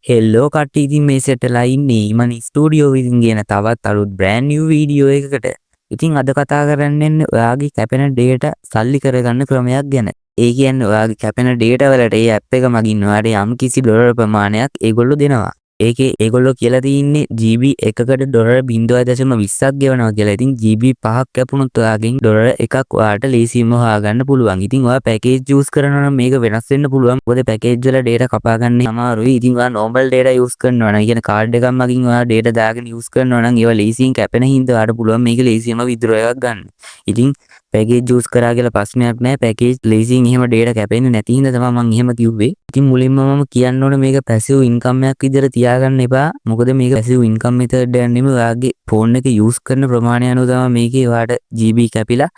හෙල්ලෝ කට්ටිය ඉතින් මේ සෙටලා ඉන්නේ ඊමනි ස්ටුඩියෝ එකකින් ගෙන තවත් අලුත් බ්‍රෑන්ඩ් නිව් වීඩියෝ එකකට. ඉතින් අද කතා කරන්නේ ඔයාගේ කැපෙන ඩේටා සල්ලි කරගන්න ක්‍රමයක් ගැන. ඒ කියන්නේ ඔයාගේ කැපෙන ඩේටා වලට ඒ ඇප් එක මගින් ඔයාට යම් කිසි ඩොලර් ප්‍රමාණයක් ඒගොල්ලෝ දෙනවා. ඒකේ ඒගොල්ලෝ කියලා තින්නේ GB එකකට ඩොලර් 0.20ක් ගෙවනවා කියලා. ඉතින් GB 5ක් කැපුණොත් ඔයාගෙන් ඩොලර් එකක් ඔයාට ලේසියෙන්ම හොයාගන්න පුළුවන්. ඉතින් ඔයා පැකේජ් යූස් කරනවා නම් මේක වෙනස් වෙන්න පුළුවන්. මොකද පැකේජ් වල ඩේටා කපා ගන්න අමාරුයි. ඉතින් ඔයා normal data යූස් කරනවා නම් කියන්නේ කාඩ් එකක් මගින් ඔයා ඩේටා දාගෙන යූස් කරනවා නම් ඒවා ලේසියෙන් කැපෙන හින්දා ඔයාට පුළුවන් මේක ලේසියෙන්ම withdraw එකක් ගන්න. ඉතින් පැකේජ් යූස් කරා කියලා ප්‍රශ්නයක් නැහැ. පැකේජ් ලේසියෙන් එහෙම ඩේටා කැපෙන්නේ නැති හින්දා තමයි මම එහෙම කිව්වේ. ඉතින් මුලින්ම මම කියන්න ඕනේ මේක පැසිව් ඉන්කම් එකක් විදිහට තියාගන්න එපා. මොකද මේක පැසිව් ඉන්කම් මෙතඩ් එකක් නෙමෙයි. ඔයාගේ ෆෝන් එක යූස් කරන ප්‍රමාණය අනුව තමයි මේකේ ඔයාට GB කැපිලා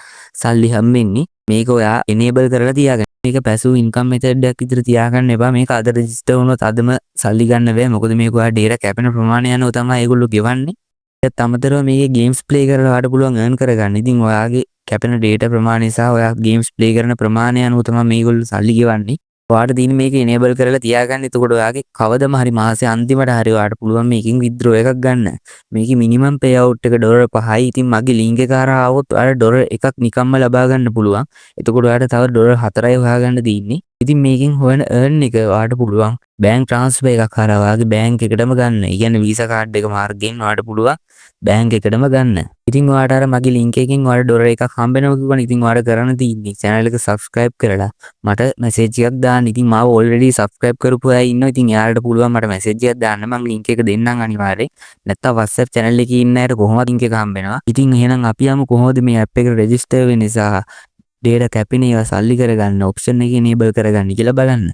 සල්ලි හම්බෙන්නේ. මේක ඔයා enable කරලා තියාගන්න. මේක පැසිව් ඉන්කම් මෙතඩ් එකක් විදිහට තියාගන්න එපා. මේක අද රෙජිස්ටර් වුණොත් අදම සල්ලි ගන්න බෑ. මොකද මේක ඔයා ඩේටා කැපෙන ප්‍රමාණය අනුව තමයි ඒගොල්ලෝ ගෙවන්නේ. ඒත් අමතරව මේකේ ගේම්ස් ප්ලේ කරලා ඔයාට පුළුවන් earn කරගන්න. ඉතින් ඔයාගේ කැපෙන ඩේටා ප්‍රමාණය සහ ඔයා ගේම්ස් ප්ලේ කරන ප්‍රමාණය අනුව තමයි මේගොල්ලෝ සල්ලි ගෙවන්නේ. ඔයාට තියෙන මේක enable කරලා තියාගන්න. එතකොට ඔයාගේ කවදම හරි මාසේ අන්තිමට හරි ඔයාට පුළුවන් මේකෙන් withdraw එකක් ගන්න. මේකේ minimum payout එක ඩොලර් 5යි. ඉතින් මගේ link එක හරහා ආවොත් ඔයාලට ඩොලර් එකක් නිකම්ම ලබා ගන්න පුළුවන්. එතකොට ඔයාට තව ඩොලර් 4යි හොයාගන්න තියෙන්නේ. ඉතින් මේකෙන් හොයන earn එක ඔයාට පුළුවන් බැංක් ට්‍රාන්ස්ෆර් එකක් හරහා ඔයාගේ බැංක් එකටම ගන්න. ඒ කියන්නේ වීසා කාඩ් එක මාර්ගයෙන් ඔයාට පුළුවන් බැංක් එකටම ගන්න. ඉතින් ඔයාට අර මගේ link එකකින් ඔයාලට ඩොලර් එකක් හම්බෙනවා කිව්වනේ. ඉතින් ඔයාට කරන්න තියෙන්නේ channel එක subscribe කරලා මට message එකක් දාන්න. ඉතින් මාව already subscribe කරපු අය ඉන්නවා. ඉතින් එයාලට පුළුවන් මට message එකක් දාන්න. මම link එක දෙන්නම් අනිවාර්යෙන්. නැත්තම් WhatsApp channel එකේ ඉන්න අයට කොහොමද link එක හම්බෙනවා. ඉතින් එහෙනම් අපි යමු කොහොමද මේ app එකට register වෙන්නේ සහ data කැපෙන ඒවා සල්ලි කරගන්න option එක enable කරගන්න කියලා බලන්න.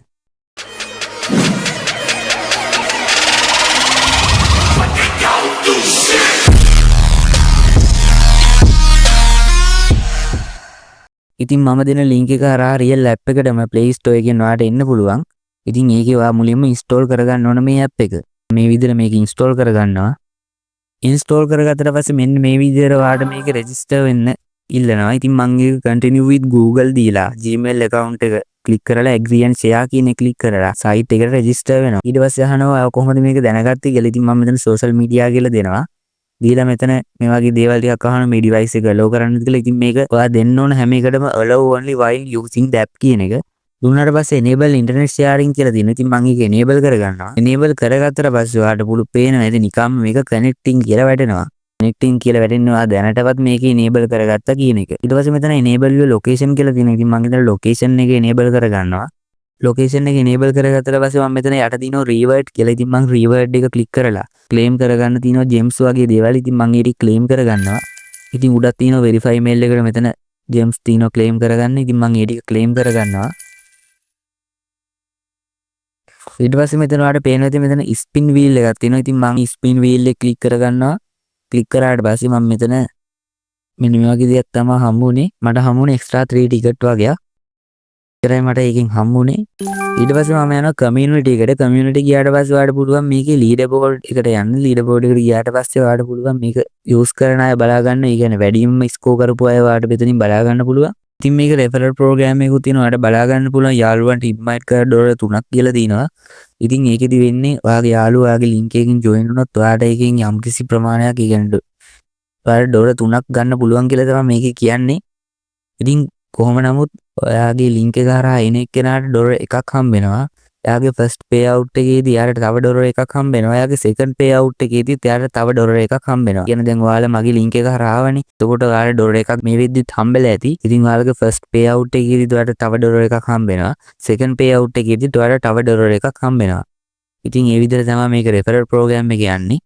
ඉතින් මම දෙන link එක හරහා real app එකටම Play Store එකෙන් ඔයාලට එන්න පුළුවන්. ඉතින් ඒකේ ඔයා මුලින්ම install කරගන්න ඕන මේ app එක. මේ විදිහට මේක install කරගන්නවා. install කරගත්තට පස්සේ මෙන්න මේ විදිහට ඔයාලට මේක register වෙන්න ඉල්ලනවා. ඉතින් මම ඒක continue with Google දීලා Gmail account එක click කරලා agree and share කියන එක click කරලා site එකට register වෙනවා. ඊට පස්සේ අහනවා ඔයා කොහොමද මේක දැනගත්තේ කියලා. ඉතින් මම මෙතන social media කියලා දෙනවා. දීලා මෙතන මේ වගේ දේවල් ටිකක් අහන මේ device එක allow කරන්නද කියලා. ඉතින් මේක ඔයා දෙන්න ඕන හැම එකටම allow only while using the app කියන එක. දුන්නාට පස්සේ enable internet sharing කියලා තියෙනවා. ඉතින් මම ඒක enable කරගන්නවා. enable කරගත්තට පස්සේ ඔයාලට පුළුවන් පේනවා ඉතින් නිකම්ම මේක connecting කියලා වැටෙනවා. connecting කියලා වැටෙනවා දැනටවත් මේක enable කරගත්තා කියන එක. ඊට පස්සේ මෙතන enable your location කියලා තියෙනවා. ඉතින් මම හිතන location එක enable කරගන්නවා. location එක enable කරගත්තට පස්සේ මම මෙතන යට තියෙනවා reward කියලා. ඉතින් මම reward එක click කරලා claim කරගන්න තියෙනවා gems වගේ දේවල්. ඉතින් මම ඒක claim කරගන්නවා. ඉතින් උඩක් තියෙනවා verify mail එකට මෙතන gems තියෙනවා claim කරගන්න. ඉතින් මම ඒක claim කරගන්නවා. ඊට පස්සේ මෙතන ඔයාලට පේනවා ඉතින් මෙතන spin wheel එකක් තියෙනවා. ඉතින් මම spin wheel එක click කරගන්නවා. click කරාට පස්සේ මම මෙතන මෙන්න මේ වගේ දෙයක් තමයි හම්බුනේ. මට හම්බුනේ extra 3 ticket වගේ. ඉතරයි මට එකෙන් හම්බුනේ. ඊට පස්සේ මම යනවා community එකට. community ගියාට පස්සේ ඔයාලට පුළුවන් මේකේ leaderboard එකට යන්න. leaderboard එකට ගියාට පස්සේ ඔයාලට පුළුවන් මේක use කරන අය බලා ගන්න. ඒ කියන්නේ වැඩිම score කරපු අය ඔයාලට මෙතනින් බලා ගන්න පුළුවන්. ඉතින් මේක referral program එකකුත් තියෙනවා. ඔයාලට බලා ගන්න පුළුවන්. යාළුවන්ට invite කරලා ඩොලර් 3ක් කියලා තියෙනවා. ඉතින් ඒකෙදි වෙන්නේ ඔයාගේ යාළුවා ඔයාගේ link එකකින් join වුණොත් ඔයාට ඒකෙන් යම්කිසි ප්‍රමාණයක් ඒ කියන්නේ ඔයාලට ඩොලර් 3ක් ගන්න පුළුවන් කියලා තමයි මේකේ කියන්නේ. ඉතින් කොහොම නමුත් ඔයාගේ link එක හරහා එන එක්කෙනාට ඩොලර් එකක් හම්බ වෙනවා. එයාගේ first payout එකේදී එයාට තව ඩොලර් එකක් හම්බ වෙනවා. එයාගේ second payout එකේදීත් එයාට තව ඩොලර් එකක් හම්බ වෙනවා. කියන්නේ දැන් ඔයාලා මගේ link එක හරහා ආවනේ. එතකොට ඔයාලට ඩොලර් එකක් මේ වෙද්දිත් හම්බෙලා ඇති. ඉතින් ඔයාලගේ first payout එකේදීත් ඔයාලට තව ඩොලර් එකක් හම්බ වෙනවා. second payout එකේදීත් ඔයාලට තව ඩොලර් එකක් හම්බ වෙනවා. ඉතින් ඒ විදිහට තමයි මේක referral program එක යන්නේ.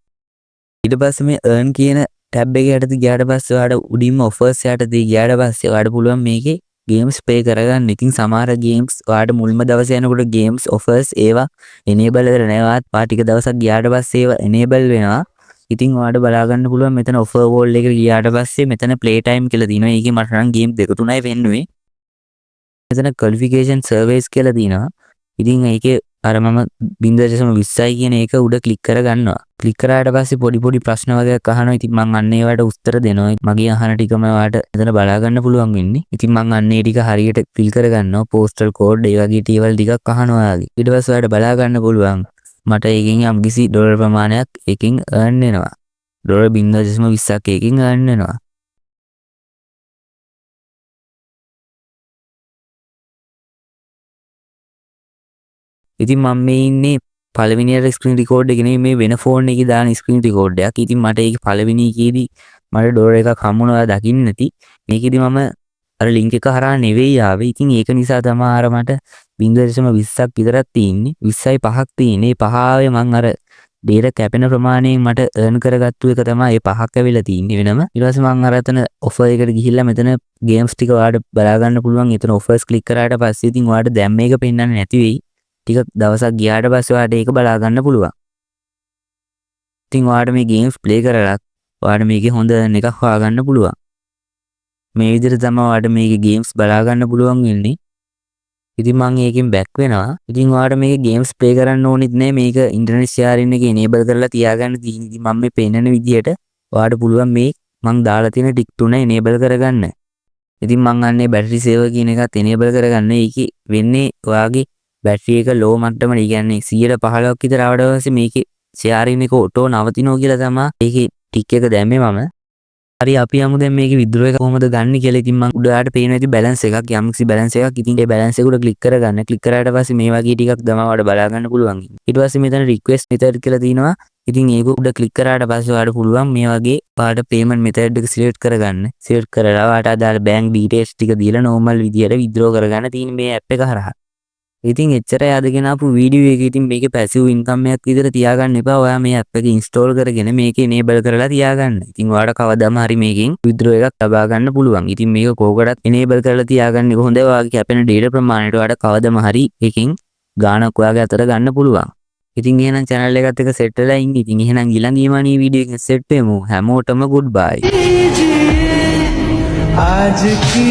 ඊට පස්සේ මේ earn කියන tab එක යටතේ ගියාට පස්සේ ඔයාලට උඩින්ම offers යටතේ ගියාට පස්සේ ඔයාලට පුළුවන් මේකේ games play කරගන්න. ඉතින් සමහර games ඔයාලට මුල්ම දවසේ යනකොට games offers ඒවා enable වෙලා නැවත් පා ටික දවසක් ගියාට පස්සේ ඒවා enable වෙනවා. ඉතින් ඔයාලට බලා ගන්න පුළුවන් මෙතන offer wall එකට ගියාට පස්සේ මෙතන play time කියලා තියෙනවා. ඒකේ මට නම් game දෙක තුනයි වෙන්නුවේ. මෙතන qualification surveys කියලා තියෙනවා. ඉතින් ඒකේ අර මම 0.20යි කියන එක උඩ ක්ලික් කරගන්නවා. ක්ලික් කරාට පස්සේ පොඩි පොඩි ප්‍රශ්න වගේක් අහනවා. ඉතින් මම අන්න ඒවට උත්තර දෙනවා. මගේ අහන ටිකම ඔයාලට එතන බලා ගන්න පුළුවන් වෙන්නේ. ඉතින් මම අන්න ඒ ටික හරියට ෆිල් කරගන්නවා. postal code ඒ වගේ දේවල් ටිකක් අහනවා ඔයාගේ. ඊට පස්සේ ඔයාලට බලා ගන්න පුළුවන් මට ඒකෙන් යම්කිසි ඩොලර් ප්‍රමාණයක් එකකින් earn වෙනවා. ඩොලර් 0.20ක් එකකින් earn වෙනවා. ඉතින් මම මේ ඉන්නේ පළවෙනියට ස්ක්‍රීන් රෙකෝඩ් එක නෙමෙයි මේ වෙන ෆෝන් එකේ දාන ස්ක්‍රීන් රෙකෝඩ් එකක්. ඉතින් මට ඒක පළවෙනි එකේදී මට ඩොලර් එකක් හම්බුණා දකින්න නැති. මේකෙදි මම අර ලින්ක් එක හරහා නෙවෙයි ආවේ. ඉතින් ඒක නිසා තමයි අර මට 0.20ක් විතරක් තියෙන්නේ. 20.5ක් තියෙන්නේ. 5 මං අර ඩේටා කැපෙන ප්‍රමාණයෙන් මට earn කරගත්තු එක තමයි ඒ 5ක් ඇවිල්ලා තියෙන්නේ වෙනම. ඊට පස්සේ මං අර එතන offer එකට ගිහිල්ලා මෙතන ගේම්ස් ටික ඔයාලට බලා ගන්න පුළුවන්. එතන offers click කරාට පස්සේ ඉතින් ඔයාලට දැන් මේක පෙන්වන්නේ නැති වෙයි. ටික දවසක් ගියාට පස්සේ ඔයාලට ඒක බලා ගන්න පුළුවන්. ඉතින් ඔයාලට මේ ගේම්ස් ප්ලේ කරලා ඔයාලට මේකේ හොඳ එකක් හොයාගන්න පුළුවන්. මේ විදිහට තමයි ඔයාලට මේකේ ගේම්ස් බලා ගන්න පුළුවන් වෙන්නේ. ඉතින් මම ඒකෙන් බැක් වෙනවා. ඉතින් ඔයාලට මේකේ ගේම්ස් ප්ලේ කරන්න ඕනෙත් නෑ. මේක ඉන්ටර්නෙට් ෂෙයාරින් එක enable කරලා තියාගන්න තියෙන. ඉතින් මම මේ පෙන්නන විදිහට ඔයාලට පුළුවන් මේ මම දාලා තියෙන ටික් තුන enable කරගන්න. ඉතින් මම අන්නේ බැටරි සේවර් කියන එකත් enable කරගන්න. ඒකේ වෙන්නේ ඔයාගේ බැටරි එක ලෝ මට්ටමට, ඒ කියන්නේ 115ක් විතර ආවට පස්සේ මේකේ ෂෙයාරින් එක ඔටෝ නවතිනවා කියලා තමයි ඒකේ ටික් එක දැම්මේ මම. හරි අපි යමු දැන් මේකේ විද්‍රෝ එක කොහොමද ගන්න කියලා. ඉතින් මම උඩට පේන ඇති බැලන්ස් එකක්, යම්කිසි බැලන්ස් එකක්. ඉතින් ඒ බැලන්ස් එක උඩ ක්ලික් කරගන්න. ක්ලික් කරාට පස්සේ මේ වගේ ටිකක් තමයි ඔයාලට බලා ගන්න පුළුවන්. ඊට පස්සේ මෙතන රික්වෙස්ට් මෙතඩ් කියලා තියෙනවා. ඉතින් ඒක උඩ ක්ලික් කරාට පස්සේ ඔයාලට පුළුවන් මේ වගේ ඔයාලට පේමන්ට් මෙතඩ් එක සිලෙක්ට් කරගන්න. සිලෙක්ට් කරලා ඔයාලට අදාළ බැංක් ඩීටේල්ස් ටික දීලා නෝමල් විදියට විද්‍රෝ කරගන්න තියෙන මේ ඇප් එක හරහා. ඉතින් එච්චරයි අදගෙන ආපු වීඩියෝ එක. ඉතින් මේකේ පැසිව් ඉන්කම් එකක් විතර තියාගන්න එපා. ඔයා මේ ඇප් එක ඉන්ස්ටෝල් කරගෙන මේක enable කරලා තියාගන්න. ඉතින් ඔයාලට කවදාම හරි මේකෙන් විද්‍රෝ එකක් ලබා ගන්න පුළුවන්. ඉතින් මේක කෝකටත් enable කරලා තියාගන්න එක හොඳයි. ඔයාගේ කැපෙන data ප්‍රමාණයට ඔයාලට කවදාම හරි එකකින් ගාණක් ඔයාගේ අතට ගන්න පුළුවන්. ඉතින් එහෙනම් channel එකත් එක්ක set වෙලා ඉන්න. ඉතින් එහෙනම් ඊළඟ ඊමණී වීඩියෝ එකෙන් set වෙමු. හැමෝටම goodbye. आज की